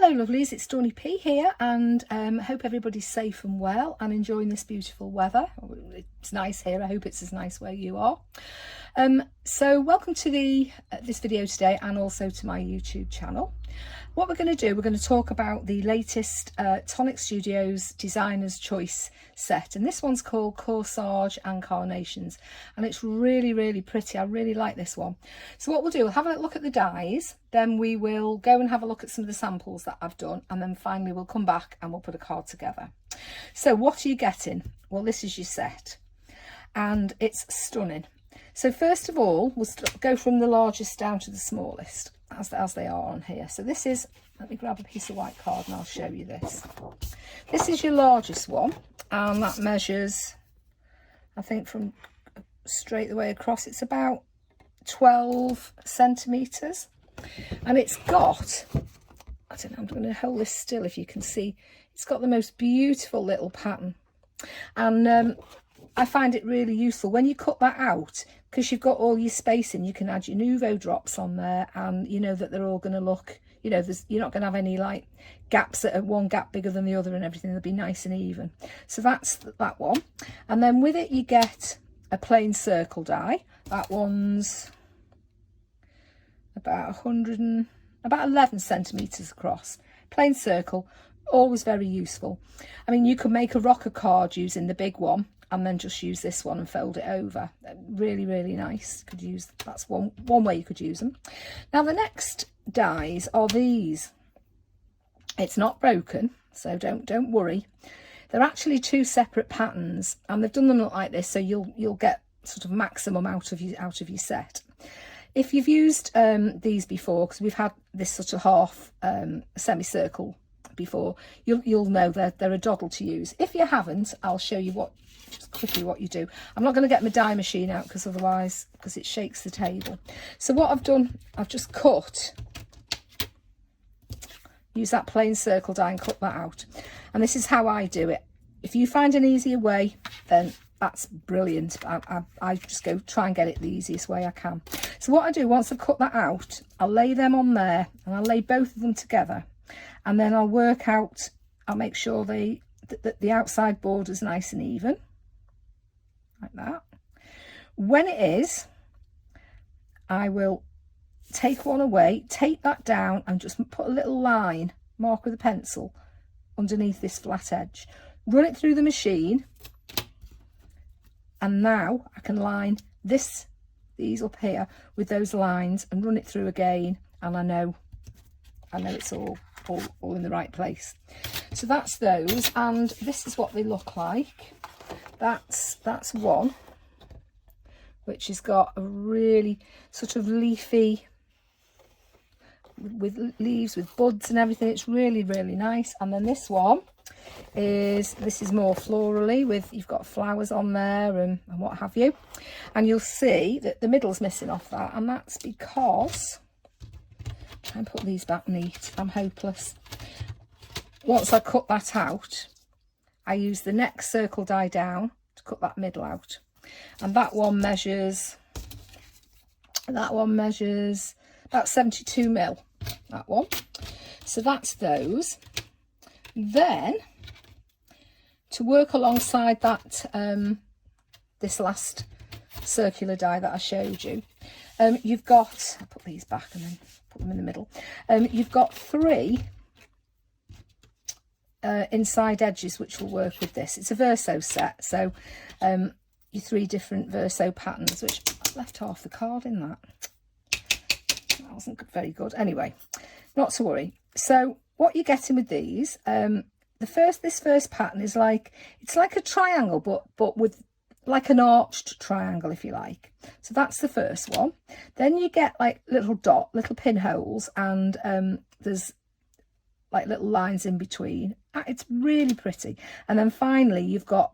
Hello lovelies, it's Dawnny P here, and hope everybody's safe and well and enjoying this beautiful weather. It's nice here, I hope it's as nice where you are. So welcome to this video today, and also to my YouTube channel. What we're going to do, we're going to talk about the latest Tonic Studios Designer's Choice set, and this one's called Corsage and Carnations, and it's really pretty. I really like this one. So what we'll do, we'll have a look at the dies, then we will go and have a look at some of the samples that I've done, and then finally we'll come back and we'll put a card together. So what are you getting? Well, this is your set, and it's stunning. So first of all, we'll go from the largest down to the smallest, as they are on here. So this is, let me grab a piece of white card and I'll show you this. This is your largest one, and that measures, I think from straight the way across, it's about 12 centimetres. And it's got, I don't know, I'm going to hold this still if you can see, it's got the most beautiful little pattern. And I find it really useful when you cut that out, because you've got all your spacing. You can add your Nuvo drops on there, and you know that they're all going to look, you know, you're not going to have any like gaps that are one gap bigger than the other and everything. They'll be nice and even. So that's that one. And then with it you get a plain circle die. That one's about 11 centimetres across. Plain circle, always very useful. I mean, you could make a rocker card using the big one, and then just use this one and fold it over. Really nice. Could use, that's one way you could use them. Now the next dies are these. It's not broken, so don't worry. They're actually two separate patterns, and they've done them like this, so you'll get sort of maximum out of your set. If you've used these before, because we've had this sort of half semicircle before, you'll know they're a doddle to use. If you haven't, I'll show you just quickly what you do. I'm not going to get my die machine out because it shakes the table. So what I've done, I've just use that plain circle die and cut that out. And this is how I do it. If you find an easier way, then that's brilliant. I just try and get it the easiest way I can. So what I do, once I've cut that out, I'll lay them on there, and I'll lay both of them together, and then I'll make sure that the outside border is nice and even, like that. When it is, I will take one away, take that down, and just put a little line, mark with a pencil, underneath this flat edge. Run it through the machine, and now I can line these up here with those lines and run it through again, and I know it's all in the right place. So that's those, and this is what they look like. That's one, which has got a really sort of leafy, with leaves, with buds and everything. It's really nice. And then this one is more florally, with, you've got flowers on there and what have you, and you'll see that the middle's missing off that, and that's because, try and put these back neat, I'm hopeless. Once I cut that out, I use the next circle die down to cut that middle out, and that one measures about 72 mil, that one. So that's those. Then to work alongside that, this last circular die that I showed you, you've got, I'll put these back and then put them in the middle. You've got 3 inside edges which will work with this. It's a verso set, so your 3 different verso patterns, which I've left half the card in that. That wasn't very good. Anyway, not to worry. So what you're getting with these, this first pattern is it's like a triangle, but with like an arched triangle, if you like. So that's the first one. Then you get like little pinholes, and there's like little lines in between. It's really pretty. And then finally you've got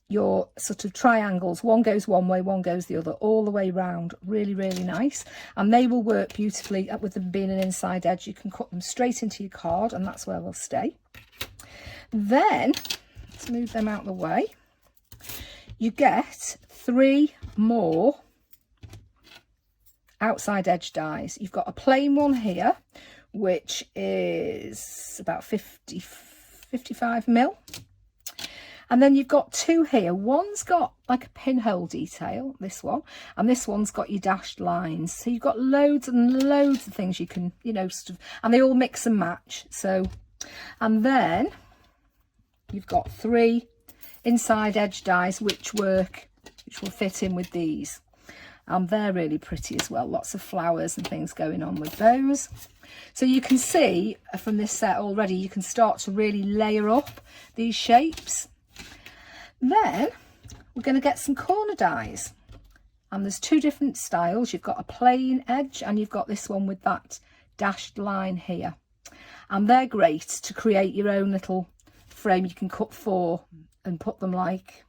your sort of triangles. One goes one way, one goes the other, all the way round. Really nice, and they will work beautifully with them being an inside edge. You can cut them straight into your card, and that's where they'll stay. Then let's move them out of the way. You get 3 more outside edge dies. You've got a plain one here, which is about 55 mil. And then you've got two here. One's got like a pinhole detail, this one, and this one's got your dashed lines. So you've got loads and loads of things you can, you know, sort of, and they all mix and match. So, and then you've got 3 inside edge dies which will fit in with these. And they're really pretty as well. Lots of flowers and things going on with those. So you can see from this set already, you can start to really layer up these shapes. Then we're going to get some corner dies, and there's 2 different styles. You've got a plain edge and you've got this one with that dashed line here, and they're great to create your own little frame. You can cut 4 and put them like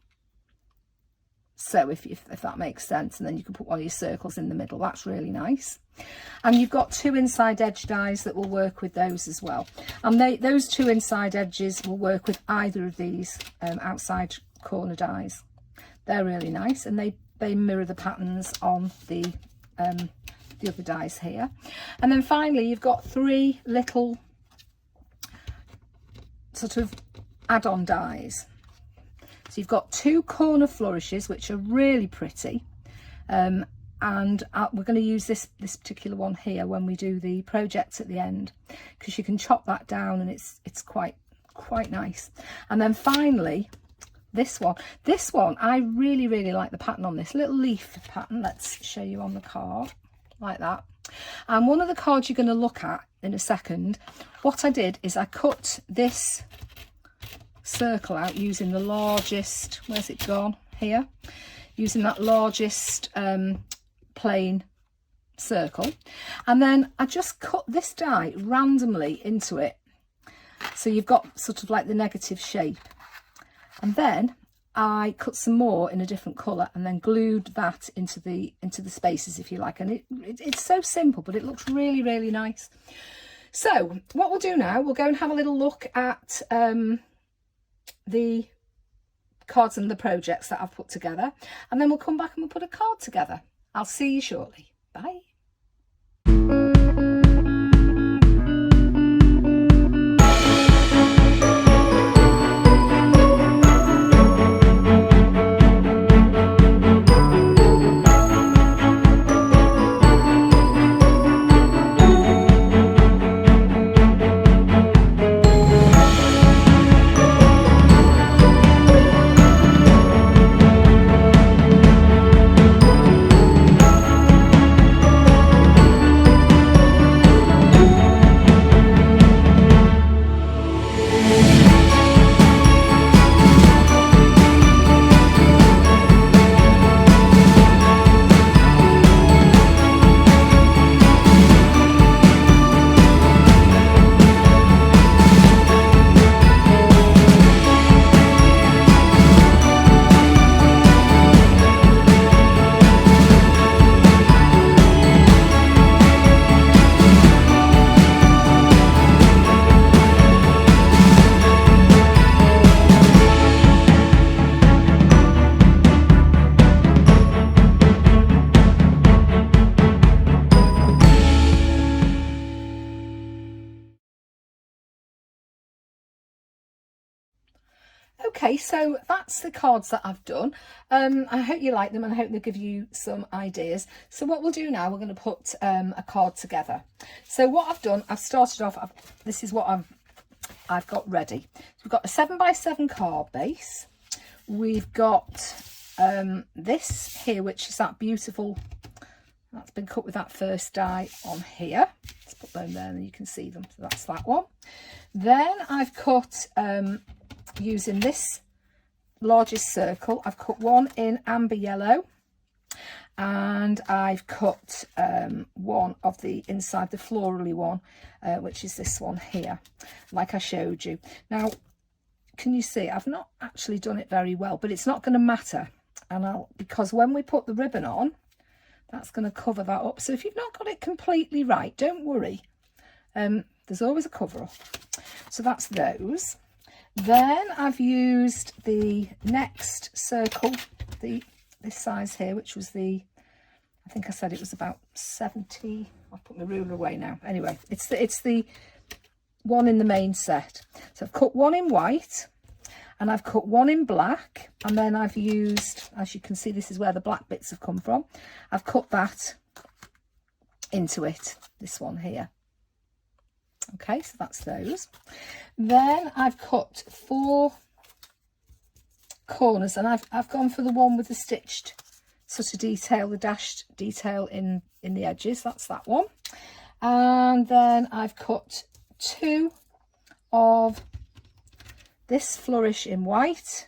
so, if that makes sense, and then you can put one of your circles in the middle. That's really nice. And you've got 2 inside edge dies that will work with those as well, and those 2 inside edges will work with either of these outside corner dies. They're really nice, and they mirror the patterns on the other dies here. And then finally you've got 3 little sort of add-on dies. So you've got 2 corner flourishes which are really pretty, and we're going to use this particular one here when we do the project at the end, because you can chop that down and it's quite nice. And then finally this one I really like the pattern on this little leaf pattern. Let's show you on the card like that. And one of the cards you're going to look at in a second, what I did is I cut this circle out using the largest, where's it gone, here, using that largest plain circle, and then I just cut this die randomly into it, so you've got sort of like the negative shape. And then I cut some more in a different colour and then glued that into the spaces, if you like. And it's so simple, but it looks really nice. So what we'll do now, we'll go and have a little look at the cards and the projects that I've put together, and then we'll come back and we'll put a card together. I'll see you shortly. Bye. Okay, so that's the cards that I've done. I hope you like them, and I hope they'll give you some ideas. So what we'll do now, we're going to put a card together. So what I've done, I've started off, this is what I've got ready. So we've got a 7x7 card base. We've got this here, which is that beautiful, that's been cut with that first die on here. Let's put them there and you can see them. So that's that one. Then I've cut, using this largest circle, I've cut one in amber yellow, and I've cut one of the inside, the florally one, which is this one here, like I showed you. Now, can you see, I've not actually done it very well, but it's not going to matter, and because when we put the ribbon on, that's going to cover that up. So if you've not got it completely right, don't worry, there's always a cover up. So that's those. Then I've used the next circle, this size here, which was the I think I said it was about 70. I'll put my ruler away now. Anyway, it's the one in the main set. So I've cut one in white, and I've cut one in black, and then I've used, as you can see, this is where the black bits have come from. I've cut that into it, this one here. Okay, so that's those. Then I've cut 4 corners, and I've gone for the one with the stitched sort of detail, the dashed detail in the edges. That's that one. And then I've cut 2 of this flourish in white,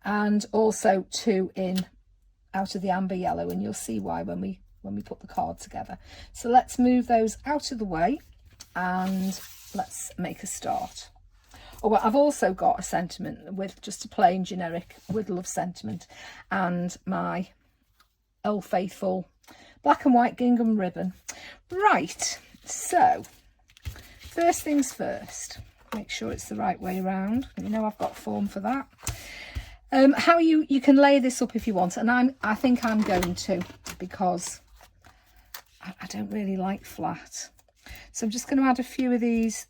and also 2 in out of the amber yellow, and you'll see why when we put the card together. So let's move those out of the way and let's make a start. Oh, well, I've also got a sentiment with just a plain generic with love sentiment, and my Old Faithful black and white gingham ribbon. Right, so first things first, make sure it's the right way around. You know, I've got form for that. How you can lay this up if you want, and I think I'm going to, because I don't really like flat. So I'm just going to add a few of these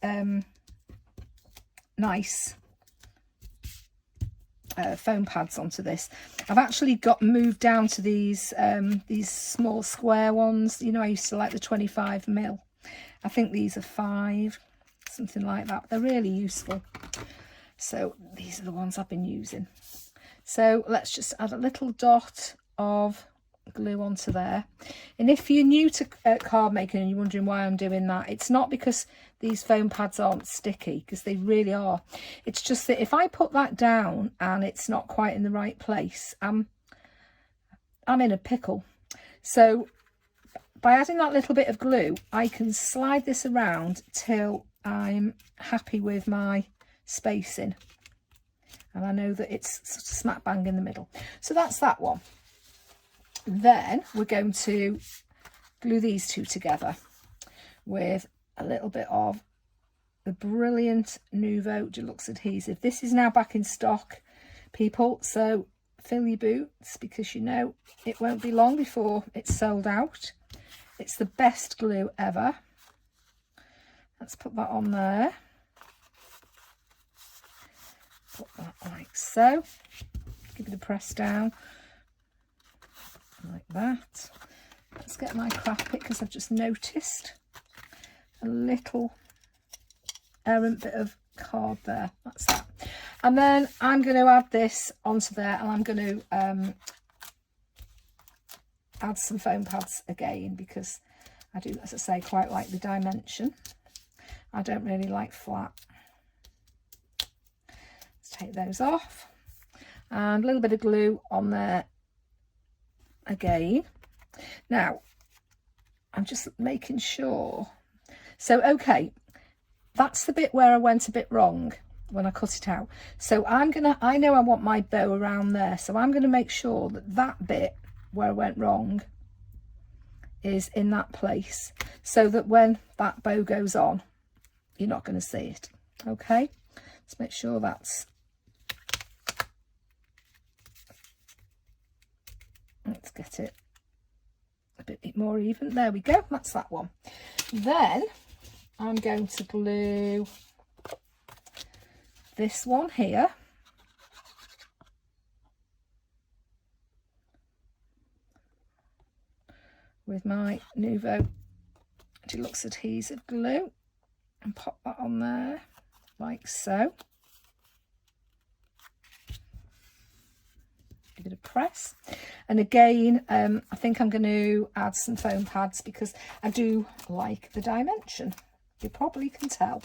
nice foam pads onto this. I've actually moved down to these small square ones. You know, I used to like the 25mm. I think these are 5, something like that. They're really useful. So these are the ones I've been using. So let's just add a little dot of glue onto there. And if you're new to card making and you're wondering why I'm doing that, it's not because these foam pads aren't sticky, because they really are. It's just that if I put that down and it's not quite in the right place, I'm in a pickle. So by adding that little bit of glue, I can slide this around till I'm happy with my spacing, and I know that it's sort of smack bang in the middle. So that's that one. Then we're going to glue these 2 together with a little bit of the brilliant Nuvo Deluxe Adhesive. This is now back in stock, people, so fill your boots, because you know it won't be long before it's sold out. It's the best glue ever. Let's put that on there. Put that like so. Give it a press down. Like that. Let's get my craft pick, because I've just noticed a little errant bit of card there. That's that. And then I'm going to add this onto there, and I'm going to add some foam pads again, because I do, as I say, quite like the dimension. I don't really like flat. Let's take those off, and a little bit of glue on there again. Now I'm just making sure. So okay, that's the bit where I went a bit wrong when I cut it out. So I know I want my bow around there, so I'm going to make sure that that bit where I went wrong is in that place, so that when that bow goes on, you're not going to see it. Okay, let's make sure that's, let's get it a bit more even. There we go, that's that one. Then I'm going to glue this one here with my Nuvo Deluxe Adhesive glue, and pop that on there like so. Give it a press, and again I think I'm going to add some foam pads, because I do like the dimension. You probably can tell.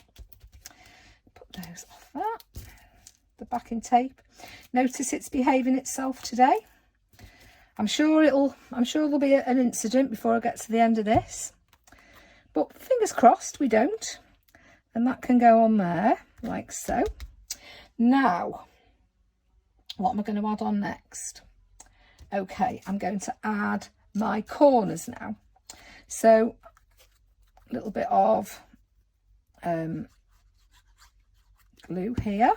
Put those off that. The backing tape. Notice it's behaving itself today. I'm sure there'll be an incident before I get to the end of this, but fingers crossed we don't. And that can go on there like so. Now, what am I going to add on next? Okay, I'm going to add my corners now. So a little bit of glue here.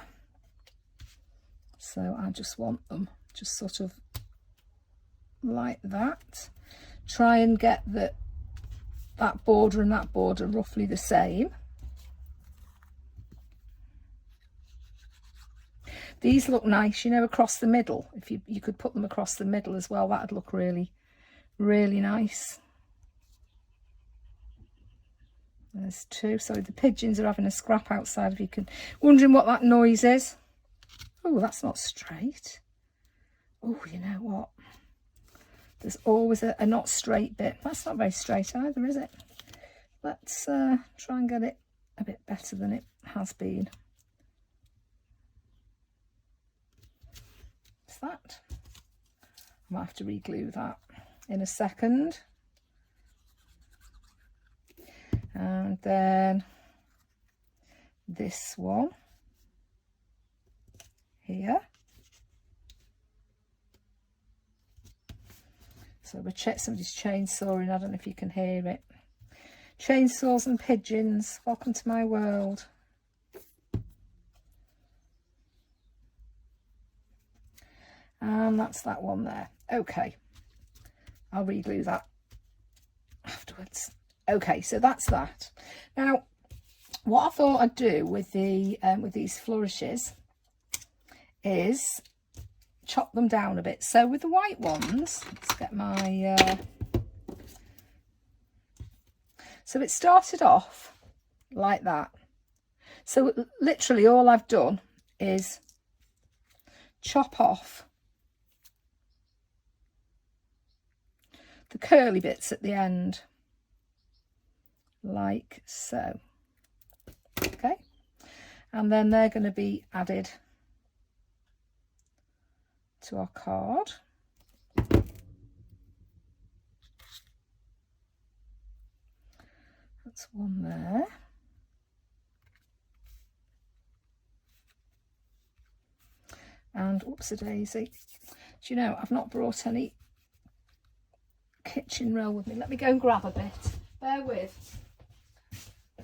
So I just want them just sort of like that. try and get that border and that border roughly the same. These look nice, you know, across the middle. If you could put them across the middle as well, that'd look really, really nice. There's two. Sorry, the pigeons are having a scrap outside, if you can. Wondering what that noise is. Oh, that's not straight. Oh, you know what? There's always a not straight bit. That's not very straight either, is it? Let's try and get it a bit better than it has been. What's that? I might have to re-glue that in a second. And then this one here. So we'll check somebody's chainsawing. I don't know if you can hear it. Chainsaws and pigeons, welcome to my world. And that's that one there. Okay, I'll re-glue that afterwards. Okay, so that's that. Now, what I thought I'd do with these flourishes is chop them down a bit. So with the white ones, let's get my so it started off like that. So literally all I've done is chop off the curly bits at the end, like so. Okay, and then they're going to be added to our card. That's one there. And whoops-a-daisy. Do you know, I've not brought any kitchen roll with me. Let me go and grab a bit. Bear with.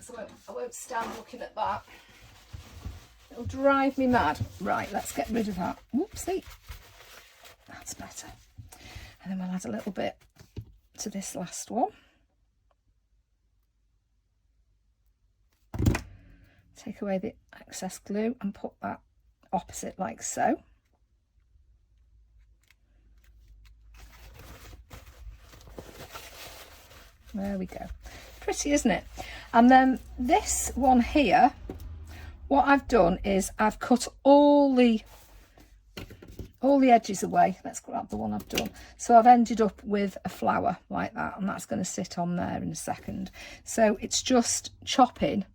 So I won't stand looking at that. It'll drive me mad. Right, let's get rid of that. Whoopsie. That's better. And then we'll add a little bit to this last one. Take away the excess glue and put that opposite like so. There we go. Pretty, isn't it? And then this one here, what I've done is I've cut all the edges away. Let's grab the one I've done. So I've ended up with a flower like that, and that's going to sit on there in a second. So it's just chopping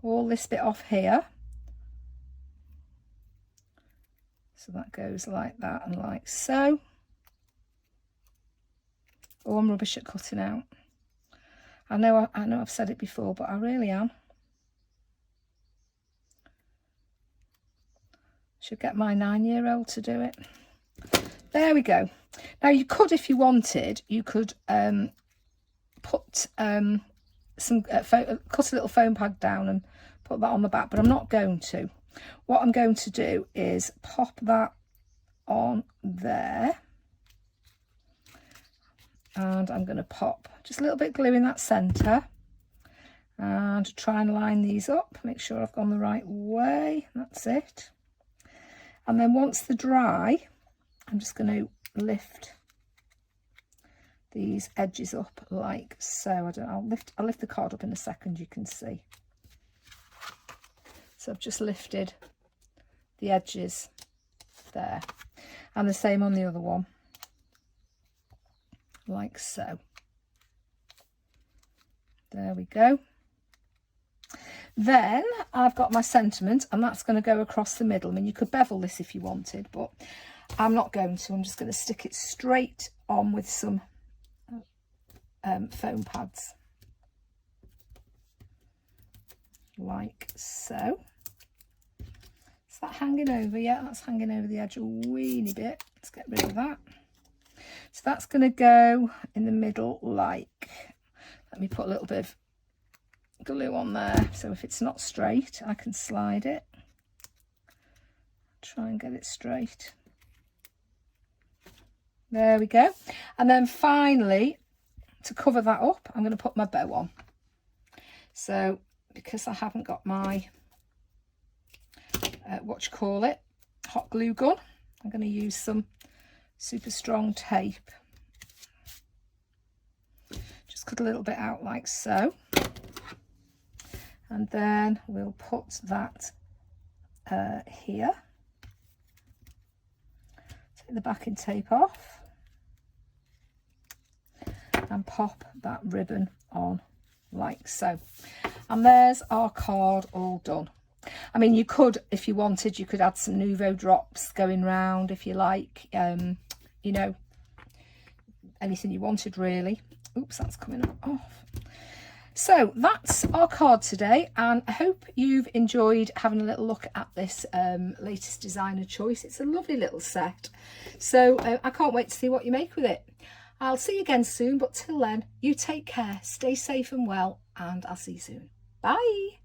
all this bit off here. So that goes like that and like so. Oh, I'm rubbish at cutting out. I know I've said it before, but I really am. Should get my 9-year-old to do it. There we go. Now you could, if you wanted, you could put cut a little foam pad down and put that on the back, but I'm not going to. What I'm going to do is pop that on there, and I'm going to pop just a little bit glue in that centre and try and line these up, make sure I've gone the right way. That's it. And then once they're dry, I'm just going to lift these edges up like so. I'll lift the card up in a second, you can see. So I've just lifted the edges there, and the same on the other one, like so. There we go. Then I've got my sentiment, and that's going to go across the middle. I mean, you could bevel this if you wanted, but I'm not going to. I'm just going to stick it straight on with some foam pads, like so. Is that hanging over? Yeah, that's hanging over the edge a weeny bit. Let's get rid of that. So that's going to go in the middle like, let me put a little bit of glue on there, so if it's not straight I can slide it, try and get it straight. There we go. And then finally to cover that up, I'm going to put my bow on. So because I haven't got my hot glue gun, I'm going to use some super strong tape. Just cut a little bit out like so, and then we'll put that here. Take the backing tape off and pop that ribbon on like so, and there's our card all done. I mean, you could, if you wanted, you could add some Nuvo drops going round if you like, you know, anything you wanted really. Oops, that's coming off. So that's our card today, and I hope you've enjoyed having a little look at this latest designer choice. It's a lovely little set, so I can't wait to see what you make with it. I'll see you again soon, but till then, you take care, stay safe and well, and I'll see you soon. Bye.